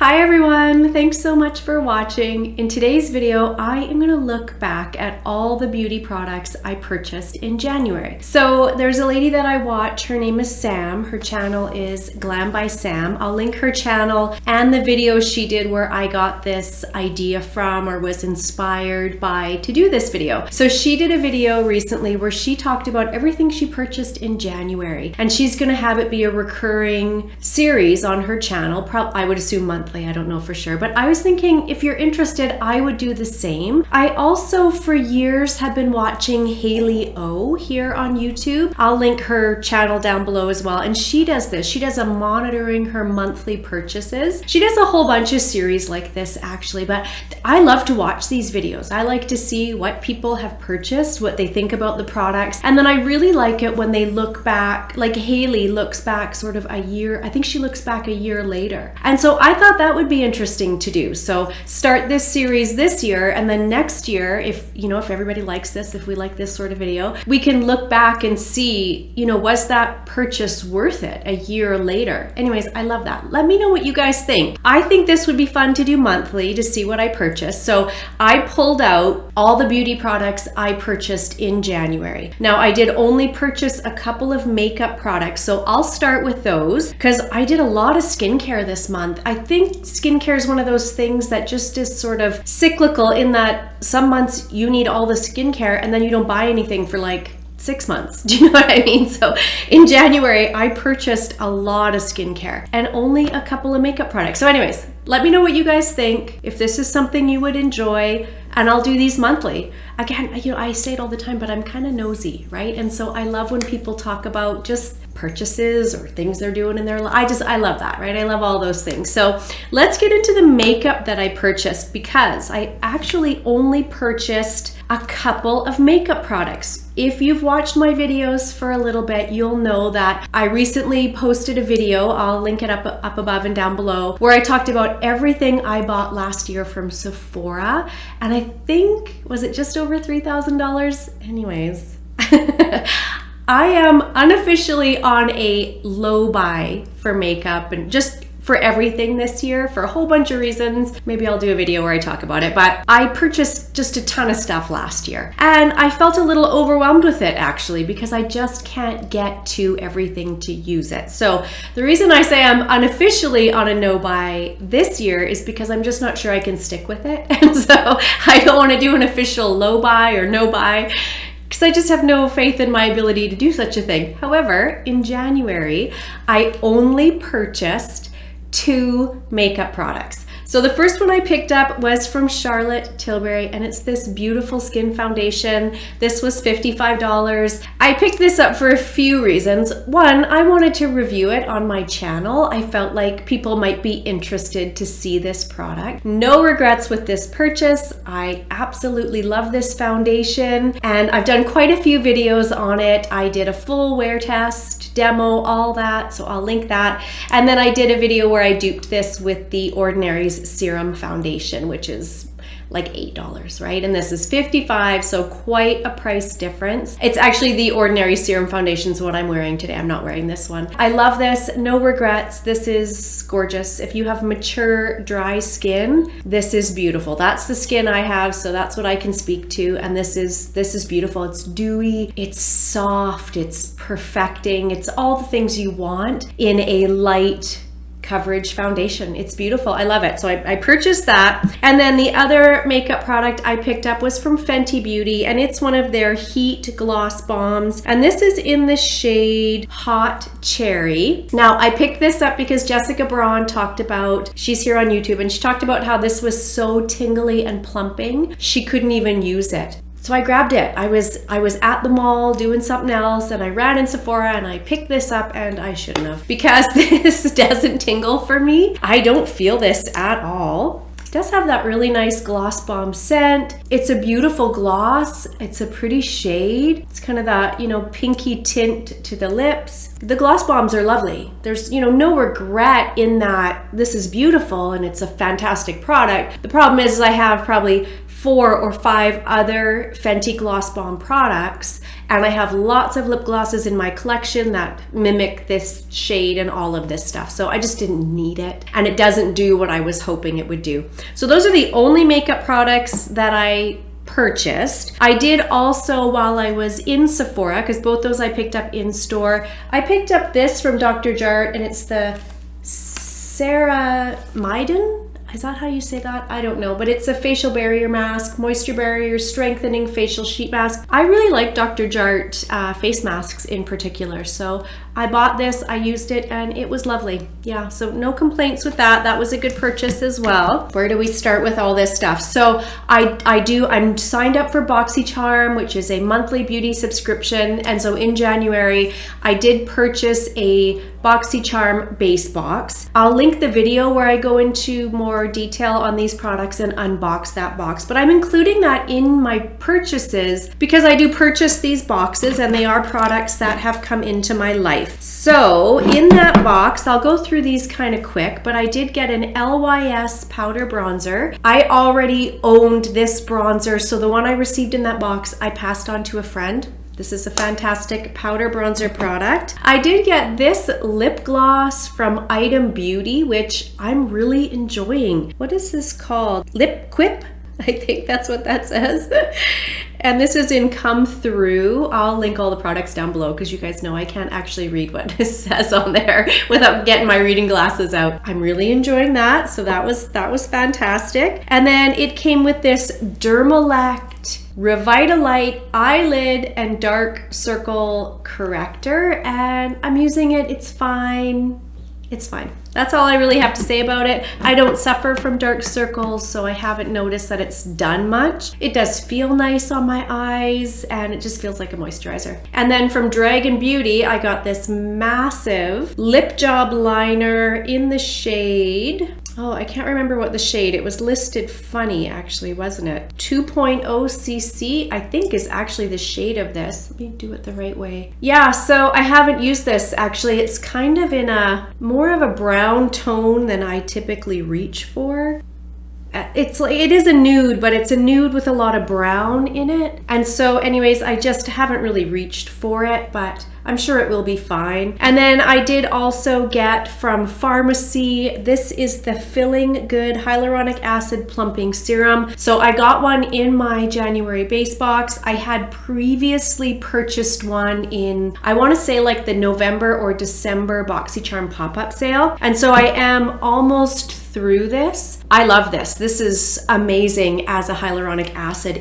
Hi everyone, thanks so much for watching. In today's video, I am going to look back at all the beauty products I purchased in January. So there's a lady that I watch, her name is Sam, her channel is GlamBySam. I'll link her channel and the videos she did where I got this idea from or was inspired by to do this video. So she did a video recently where she talked about everything she purchased in January, and she's going to have it be a recurring series on her channel, I would assume monthly, I don't know for sure, but I was thinking if you're interested, I would do the same. I also for years have been watching Hailey O here on YouTube. I'll link her channel down below as well, and she does this. She does a monitoring her monthly purchases. She does a whole bunch of series like this actually, but I love to watch these videos. I like to see what people have purchased, what they think about the products, and then I really like it when they look back, like Hailey looks back sort of a year, I think she looks back a year later. And so I thought that would be interesting to do. So start this series this year, and then next year, if everybody likes this, if we like this sort of video, we can look back and see, was that purchase worth it a year later? Anyways, I love that. Let me know what you guys think. I think this would be fun to do monthly to see what I purchased. So I pulled out all the beauty products I purchased in January. Now I did only purchase a couple of makeup products, so I'll start with those because I did a lot of skincare this month. I think skincare is one of those things that just is sort of cyclical in that some months you need all the skincare and then you don't buy anything for like 6 months. Do you know what I mean? So in January, I purchased a lot of skincare and only a couple of makeup products. So anyways, let me know what you guys think, if this is something you would enjoy, and I'll do these monthly. Again, I say it all the time, but I'm kind of nosy, right? And so I love when people talk about just purchases or things they're doing in their life. I love that, right? I love all those things. So let's get into the makeup that I purchased, because I actually only purchased a couple of makeup products. If you've watched my videos for a little bit, you'll know that I recently posted a video, I'll link it up above and down below, where I talked about everything I bought last year from Sephora, and I think, was it just over $3,000? Anyways, I am unofficially on a low buy for makeup and just for everything this year for a whole bunch of reasons. Maybe I'll do a video where I talk about it, but I purchased just a ton of stuff last year and I felt a little overwhelmed with it actually, because I just can't get to everything to use it. So the reason I say I'm unofficially on a no buy this year is because I'm just not sure I can stick with it. And so I don't want to do an official low buy or no buy, because I just have no faith in my ability to do such a thing. However, in January, I only purchased 2 makeup products. So the first one I picked up was from Charlotte Tilbury, and it's this beautiful skin foundation. This was $55. I picked this up for a few reasons. One, I wanted to review it on my channel. I felt like people might be interested to see this product. No regrets with this purchase. I absolutely love this foundation, and I've done quite a few videos on it. I did a full wear test, demo, all that, so I'll link that. And then I did a video where I duped this with the Ordinary's Serum foundation, which is like $8, right? And this is $55, so quite a price difference. It's actually the Ordinary Serum foundation is what I'm wearing today. I'm not wearing this one. I love this, no regrets. This is gorgeous. If you have mature, dry skin, this is beautiful. That's the skin I have, so that's what I can speak to. And this is beautiful. It's dewy, it's soft, it's perfecting. It's all the things you want in a light coverage foundation. It's beautiful. I love it. So I purchased that. And then the other makeup product I picked up was from Fenty Beauty, and it's one of their Heat Gloss Bombs. And this is in the shade Hot Cherry. Now I picked this up because Jessica Braun talked about, she's here on YouTube, and she talked about how this was so tingly and plumping, she couldn't even use it. So I grabbed it. I was at the mall doing something else, and I ran in Sephora and I picked this up, and I shouldn't have, because this doesn't tingle for me. I don't feel this at all. It does have that really nice gloss bomb scent. It's a beautiful gloss. It's a pretty shade. It's kind of that, pinky tint to the lips. The gloss bombs are lovely. There's, you know, no regret in that this is beautiful and it's a fantastic product. The problem is I have probably 4 or 5 other Fenty Gloss Bomb products, and I have lots of lip glosses in my collection that mimic this shade and all of this stuff. So I just didn't need it, and it doesn't do what I was hoping it would do. So those are the only makeup products that I purchased. I did also, while I was in Sephora, because both those I picked up in store, I picked up this from Dr. Jart, and it's the Ceramidin. Is that how you say that? I don't know, but it's a facial barrier mask, moisture barrier, strengthening facial sheet mask. I really like Dr. Jart face masks in particular, so I bought this, I used it, and it was lovely. Yeah, so no complaints with that. That was a good purchase as well. Where do we start with all this stuff? So I'm signed up for Boxycharm, which is a monthly beauty subscription, and so in January, I did purchase a Boxycharm Base Box. I'll link the video where I go into more detail on these products and unbox that box, but I'm including that in my purchases because I do purchase these boxes and they are products that have come into my life. So in that box, I'll go through these kind of quick, but I did get an LYS powder bronzer. I already owned this bronzer, so the one I received in that box, I passed on to a friend. This is a fantastic powder bronzer product. I did get this lip gloss from Item Beauty, which I'm really enjoying. What is this called? Lip Quip? I think that's what that says. And this is in Come Through. I'll link all the products down below because you guys know I can't actually read what it says on there without getting my reading glasses out. I'm really enjoying that. So that was fantastic. And then it came with this Dermalect Revitalight Eyelid and Dark Circle Corrector, and I'm using it. It's fine. It's fine. That's all I really have to say about it. I don't suffer from dark circles, so I haven't noticed that it's done much. It does feel nice on my eyes, and it just feels like a moisturizer. And then from Dragon Beauty, I got this massive lip job liner in the shade, oh, I can't remember what the shade. It was listed funny, actually, wasn't it? 2.0 cc, I think, is actually the shade of this. Let me do it the right way. Yeah, so I haven't used this, actually. It's kind of in a more of a brown tone than I typically reach for. It is a nude, but it's a nude with a lot of brown in it. And so anyways, I just haven't really reached for it, but I'm sure it will be fine. And then I did also get from FARMACY, this is the Filling Good Hyaluronic Acid Plumping Serum. So I got one in my January base box. I had previously purchased one in, I want to say like the November or December Boxycharm pop-up sale. And so I am almost through this. I love this. This is amazing as a hyaluronic acid.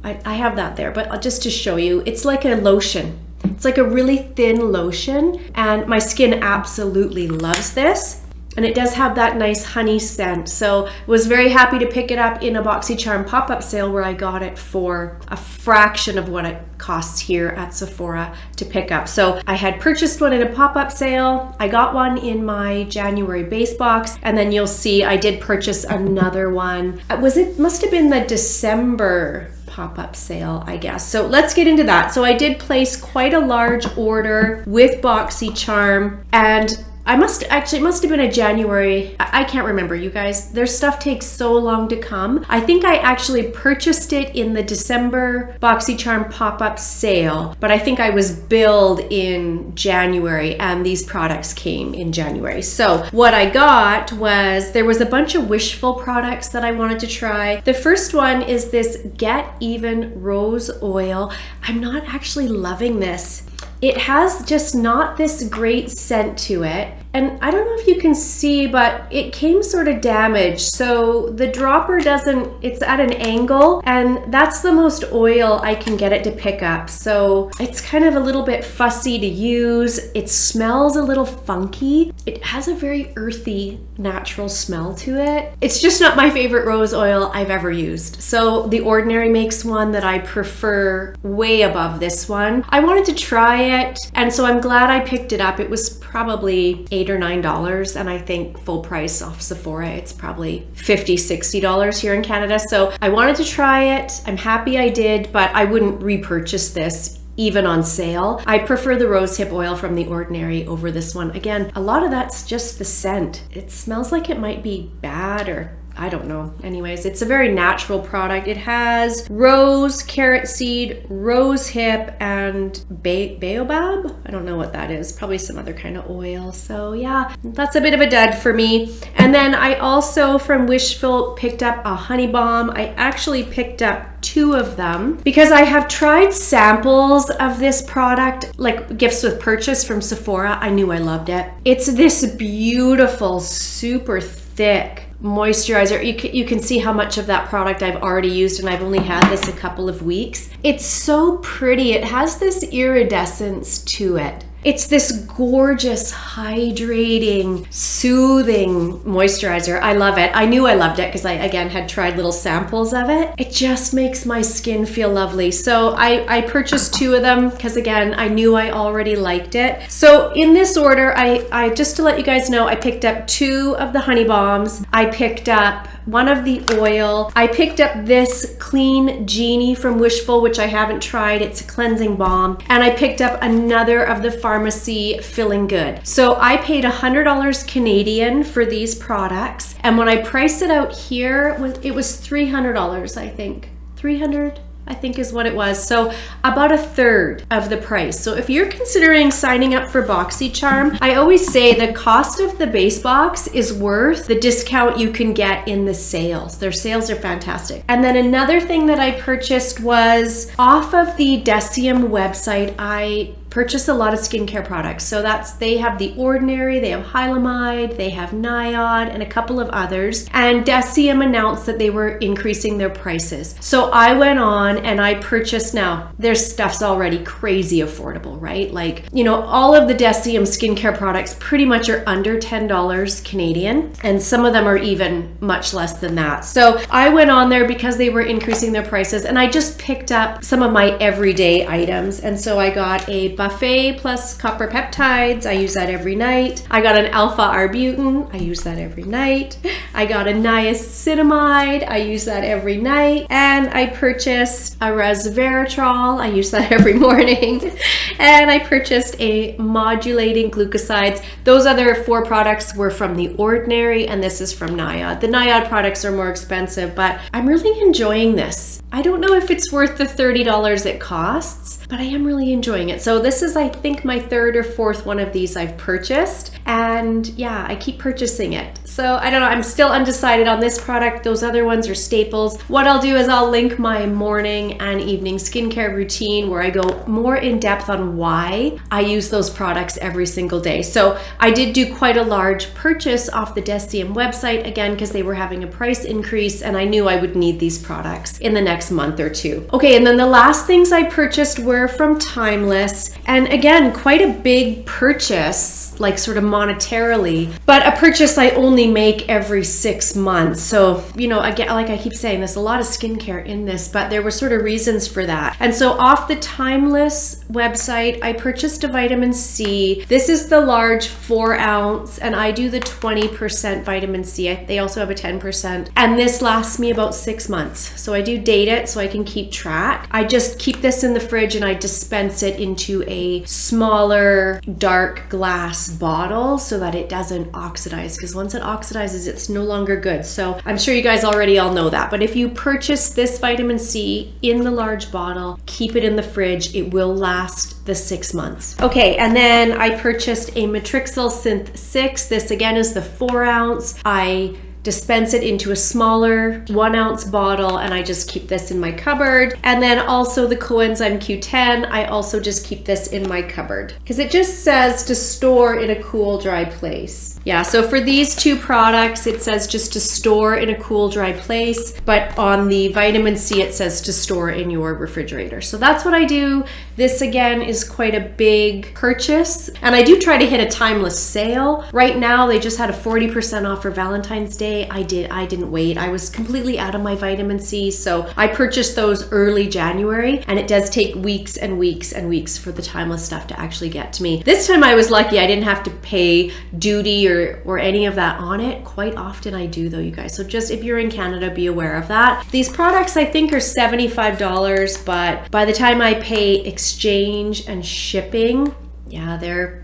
I have that there, but just to show you, it's like a lotion. It's like a really thin lotion, and my skin absolutely loves this. And it does have that nice honey scent. So was very happy to pick it up in a Boxycharm pop-up sale where I got it for a fraction of what it costs here at Sephora to pick up. So I had purchased one in a pop-up sale. I got one in my January base box, and then you'll see I did purchase another one. Must have been the December pop-up sale, I guess. So let's get into that. So I did place quite a large order with Boxycharm, and it must have been a January, I can't remember, you guys. Their stuff takes so long to come. I think I actually purchased it in the December Boxycharm pop-up sale, but I think I was billed in January and these products came in January. So what I got was, there was a bunch of Wishful products that I wanted to try. The first one is this Get Even Rose Oil. I'm not actually loving this. It has just not this great scent to it. And I don't know if you can see, but it came sort of damaged. So the dropper it's at an angle, and that's the most oil I can get it to pick up. So it's kind of a little bit fussy to use. It smells a little funky. It has a very earthy, natural smell to it. It's just not my favorite rose oil I've ever used. So The Ordinary makes one that I prefer way above this one. I wanted to try it, and so I'm glad I picked it up. It was probably $8 or $9, and I think full price off Sephora it's probably $50, $60 here in Canada. So I wanted to try it. I'm happy I did, but I wouldn't repurchase this even on sale. I prefer the rosehip oil from The Ordinary over this one. Again, a lot of that's just the scent. It smells like it might be bad, or I don't know. Anyways, it's a very natural product. It has rose, carrot seed, rose hip, and baobab. I don't know what that is. Probably some other kind of oil. So yeah, that's a bit of a dud for me. And then I also from Wishful picked up a honey balm. I actually picked up 2 of them because I have tried samples of this product, like gifts with purchase from Sephora. I knew I loved it. It's this beautiful, super thick moisturizer. You can see how much of that product I've already used, and I've only had this a couple of weeks. It's so pretty. It has this iridescence to it. It's this gorgeous, hydrating, soothing moisturizer. I love it. I knew I loved it because I, again, had tried little samples of it. It just makes my skin feel lovely. So I purchased 2 of them because, again, I knew I already liked it. So in this order, I just to let you guys know, I picked up 2 of the honey balms. I picked up 1 of the oil. I picked up this Clean Genie from Wishful, which I haven't tried. It's a cleansing balm. And I picked up another of the FARMACY Feeling Good. So I paid $100 Canadian for these products. And when I priced it out here, it was $300, I think. $300? I think is what it was. So about 1/3 of the price. So if you're considering signing up for Boxycharm, I always say the cost of the base box is worth the discount you can get in the sales. Their sales are fantastic. And then another thing that I purchased was off of the DECIEM website. I purchase a lot of skincare products. So they have The Ordinary, they have Hyaluronic, they have Niod, and a couple of others. And DECIEM announced that they were increasing their prices. So I went on and I purchased, now their stuff's already crazy affordable, right? Like, you know, all of the DECIEM skincare products pretty much are under $10 Canadian, and some of them are even much less than that. So I went on there because they were increasing their prices, and I just picked up some of my everyday items. And so I got a Buffet plus copper peptides. I use that every night. I got an alpha arbutin. I use that every night. I got a niacinamide. I use that every night. And I purchased a resveratrol. I use that every morning. And I purchased a modulating glucosides. Those other 4 products were from The Ordinary, and this is from Niod. The Niod products are more expensive, but I'm really enjoying this. I don't know if it's worth the $30 it costs, but I am really enjoying it. So this is, I think, my 3rd or 4th one of these I've purchased. And yeah, I keep purchasing it. So I don't know, I'm still undecided on this product. Those other ones are staples. What I'll do is I'll link my morning and evening skincare routine where I go more in depth on why I use those products every single day. So I did do quite a large purchase off the DECIEM website, again, because they were having a price increase, and I knew I would need these products in the next month or 2. Okay, and then the last things I purchased were from Timeless, and again, quite a big purchase, like sort of monetarily, but a purchase I only make every 6 months. So, you know, again, like I keep saying, there's a lot of skincare in this, but there were sort of reasons for that. And so off the Timeless website, I purchased a vitamin C. This is the large 4 ounce, and I do the 20% vitamin C. They also have a 10%. And this lasts me about 6 months. So I do date it so I can keep track. I just keep this in the fridge and I dispense it into a smaller dark glass bottle so that it doesn't oxidize, because once it oxidizes, it's no longer good. So I'm sure you guys already all know that, but if you purchase this vitamin C in the large bottle, keep it in the fridge, it will last the 6 months. Okay, and then I purchased a Matrixyl Synth 6. This again is the 4 ounce. I dispense it into a smaller 1 ounce bottle, and I just keep this in my cupboard. And then also the coenzyme Q10, I also just keep this in my cupboard because it just says to store in a cool, dry place. Yeah, so for these 2 products, it says just to store in a cool, dry place, but on the vitamin C, it says to store in your refrigerator. So that's what I do. This again is quite a big purchase, and I do try to hit a Timeless sale. Right now, they just had a 40% off for Valentine's Day. I didn't wait. I was completely out of my vitamin C, so I purchased those early January, and it does take weeks and weeks and weeks for the Timeless stuff to actually get to me. This time I was lucky. I didn't have to pay duty or any of that on it. Quite often I do though, you guys. So just if you're in Canada, be aware of that. These products I think are $75, but by the time I pay exchange and shipping, yeah, they're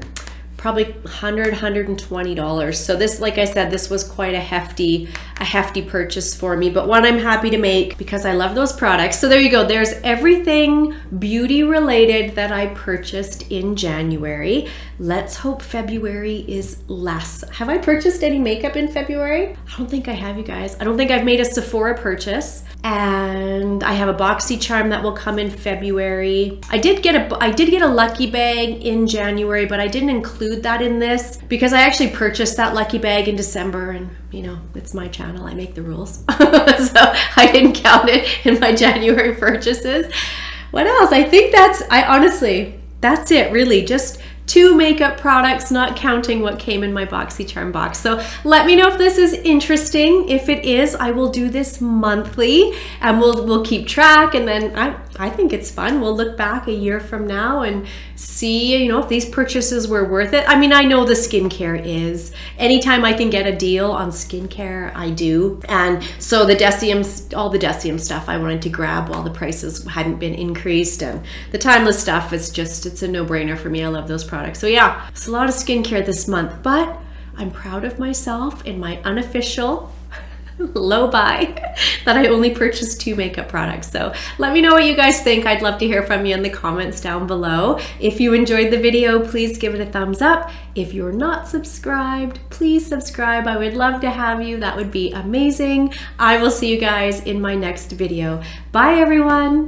probably $100, $120. So this, like I said, this was quite a hefty purchase for me, but one I'm happy to make because I love those products. So there you go. There's everything beauty related that I purchased in January. Let's hope February is less. Have I purchased any makeup in February? I don't think I have, you guys. I don't think I've made a Sephora purchase. And I have a Boxycharm that will come in February. I did get a lucky bag in January, but I didn't include that in this because I actually purchased that lucky bag in December, and you know, it's my channel, I make the rules. So I didn't count it in my January purchases. What else? I think honestly, that's it really. Just 2 makeup products, not counting what came in my Boxycharm box. So let me know if this is interesting. If it is, I will do this monthly and we'll keep track, and then I think it's fun. We'll look back a year from now and see, you know, if these purchases were worth it. I mean, I know the skincare is. Anytime I can get a deal on skincare, I do. And so the Decium, all the Decium stuff I wanted to grab while the prices hadn't been increased, and the Timeless stuff is just, it's a no-brainer for me. I love those products. So yeah, it's a lot of skincare this month, but I'm proud of myself in my unofficial low buy that I only purchased 2 makeup products. So let me know what you guys think. I'd love to hear from you in the comments down below. If you enjoyed the video, please give it a thumbs up. If you're not subscribed, please subscribe. I would love to have you. That would be amazing. I will see you guys in my next video. Bye everyone.